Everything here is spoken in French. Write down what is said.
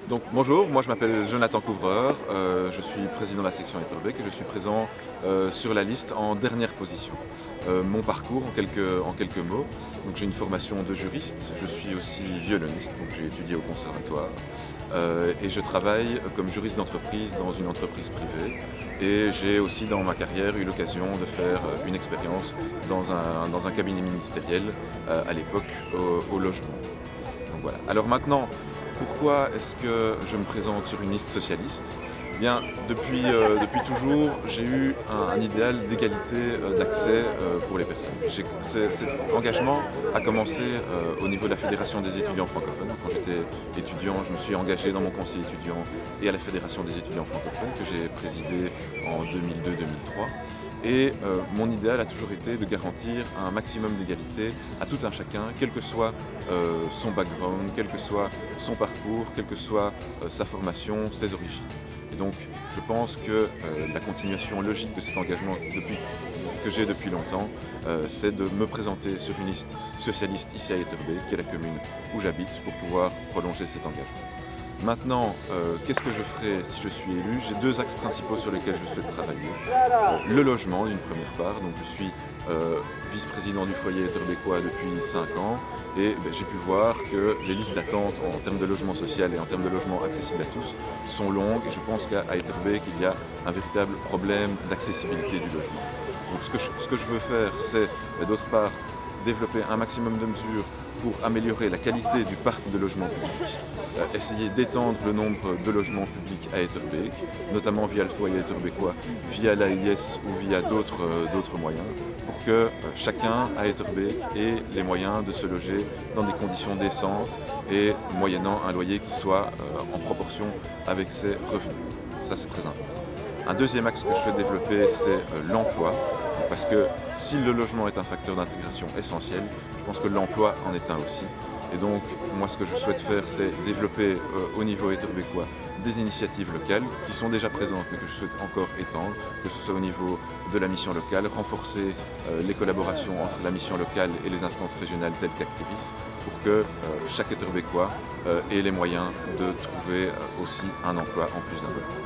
Donc bonjour, moi je m'appelle Jonathan Couvreur, je suis président de la section Etterbeek et je suis présent sur la liste en dernière position. Mon parcours en quelques mots, donc j'ai une formation de juriste, je suis aussi violoniste, donc j'ai étudié au conservatoire et je travaille comme juriste d'entreprise dans une entreprise privée et j'ai aussi dans ma carrière eu l'occasion de faire une expérience dans un cabinet ministériel à l'époque au logement. Donc voilà. Alors maintenant, pourquoi est-ce que je me présente sur une liste socialiste? Eh bien, depuis toujours, j'ai eu un idéal d'égalité d'accès pour les personnes. Cet engagement a commencé au niveau de la Fédération des étudiants francophones. Quand j'étais étudiant, je me suis engagé dans mon conseil étudiant et à la Fédération des étudiants francophones que j'ai présidé en 2002-2003. Et mon idéal a toujours été de garantir un maximum d'égalité à tout un chacun, quel que soit son background, quel que soit son parcours, quelle que soit sa formation, ses origines. Et donc je pense que la continuation logique de cet engagement que j'ai depuis longtemps, c'est de me présenter sur une liste socialiste ici à Etterbeek, qui est la commune où j'habite, pour pouvoir prolonger cet engagement. Maintenant, qu'est-ce que je ferai si je suis élu? J'ai deux axes principaux sur lesquels je souhaite travailler. Le logement, d'une première part, donc je suis vice-président du foyer etterbeekois depuis 5 ans et j'ai pu voir que les listes d'attente en termes de logement social et en termes de logement accessible à tous sont longues et je pense qu'à Etterbeek il y a un véritable problème d'accessibilité du logement. Donc ce que je veux faire, c'est d'autre part développer un maximum de mesures pour améliorer la qualité du parc de logements publics, essayer d'étendre le nombre de logements publics à Etterbeek, notamment via le foyer etterbeekois, via l'AIS ou via d'autres moyens, pour que chacun à Etterbeek ait les moyens de se loger dans des conditions décentes et moyennant un loyer qui soit en proportion avec ses revenus. Ça c'est très important. Un deuxième axe que je souhaite développer, c'est l'emploi, parce que si le logement est un facteur d'intégration essentiel, je pense que l'emploi en est un aussi. Et donc, moi, ce que je souhaite faire, c'est développer au niveau etterbeekois des initiatives locales qui sont déjà présentes, mais que je souhaite encore étendre, que ce soit au niveau de la mission locale, renforcer les collaborations entre la mission locale et les instances régionales telles qu'Activis, pour que chaque etterbeekois ait les moyens de trouver aussi un emploi en plus d'un logement.